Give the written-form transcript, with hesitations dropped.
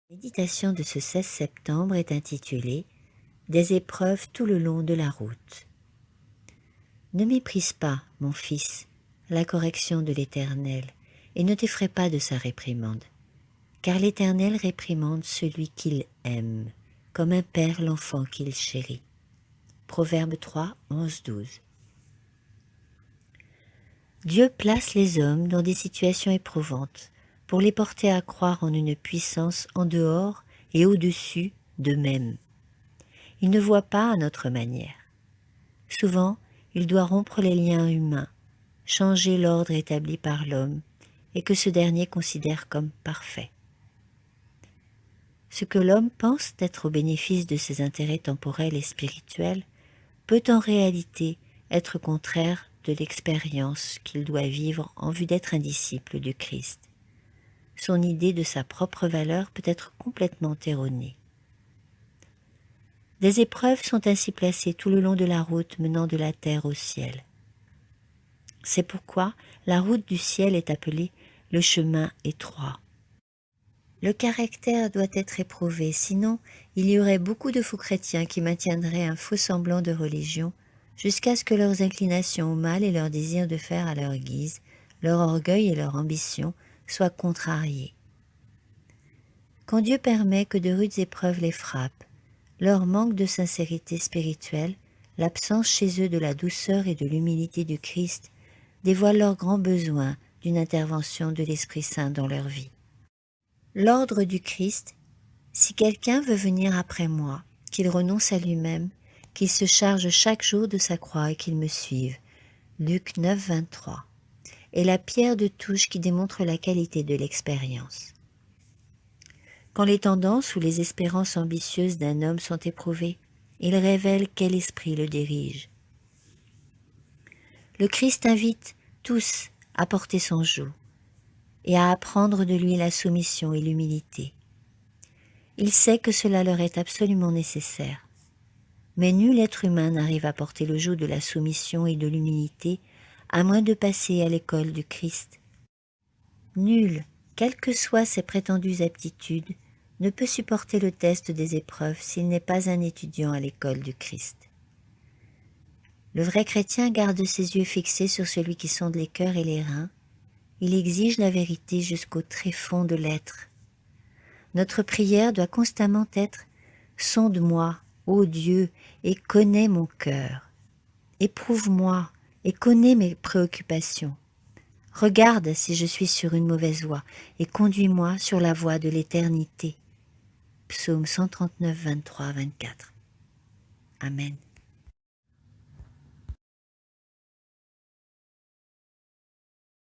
La méditation de ce 16 septembre est intitulée « Des épreuves tout le long de la route ». Ne méprise pas, mon fils, la correction de l'Éternel, et ne t'effraie pas de sa réprimande, car l'Éternel réprimande celui qu'il aime, comme un père l'enfant qu'il chérit. Proverbe 3, 11, 12. Dieu place les hommes dans des situations éprouvantes pour les porter à croire en une puissance en dehors et au-dessus d'eux-mêmes. Il ne voit pas à notre manière. Souvent, il doit rompre les liens humains, changer l'ordre établi par l'homme et que ce dernier considère comme parfait. Ce que l'homme pense être au bénéfice de ses intérêts temporels et spirituels peut en réalité être contraire de l'expérience qu'il doit vivre en vue d'être un disciple du Christ. Son idée de sa propre valeur peut être complètement erronée. Des épreuves sont ainsi placées tout le long de la route menant de la terre au ciel. C'est pourquoi la route du ciel est appelée le chemin étroit. Le caractère doit être éprouvé, sinon il y aurait beaucoup de faux chrétiens qui maintiendraient un faux semblant de religion jusqu'à ce que leurs inclinations au mal et leur désir de faire à leur guise, leur orgueil et leur ambition soient contrariés. Quand Dieu permet que de rudes épreuves les frappent, leur manque de sincérité spirituelle, l'absence chez eux de la douceur et de l'humilité du Christ dévoilent leur grand besoin d'une intervention de l'Esprit Saint dans leur vie. L'ordre du Christ, si quelqu'un veut venir après moi, qu'il renonce à lui-même, qu'il se charge chaque jour de sa croix et qu'il me suive. Luc 9, 23. Est la pierre de touche qui démontre la qualité de l'expérience. Quand les tendances ou les espérances ambitieuses d'un homme sont éprouvées, il révèle quel esprit le dirige. Le Christ invite tous à porter son joug et à apprendre de lui la soumission et l'humilité. Il sait que cela leur est absolument nécessaire. Mais nul être humain n'arrive à porter le joug de la soumission et de l'humilité à moins de passer à l'école du Christ. Nul, quelles que soient ses prétendues aptitudes, ne peut supporter le test des épreuves s'il n'est pas un étudiant à l'école du Christ. Le vrai chrétien garde ses yeux fixés sur celui qui sonde les cœurs et les reins. Il exige la vérité jusqu'au tréfonds de l'être. Notre prière doit constamment être « Sonde-moi, ô Dieu, et connais mon cœur. Éprouve-moi et connais mes préoccupations. Regarde si je suis sur une mauvaise voie et conduis-moi sur la voie de l'éternité. » Psaume 139, 23, 24. Amen.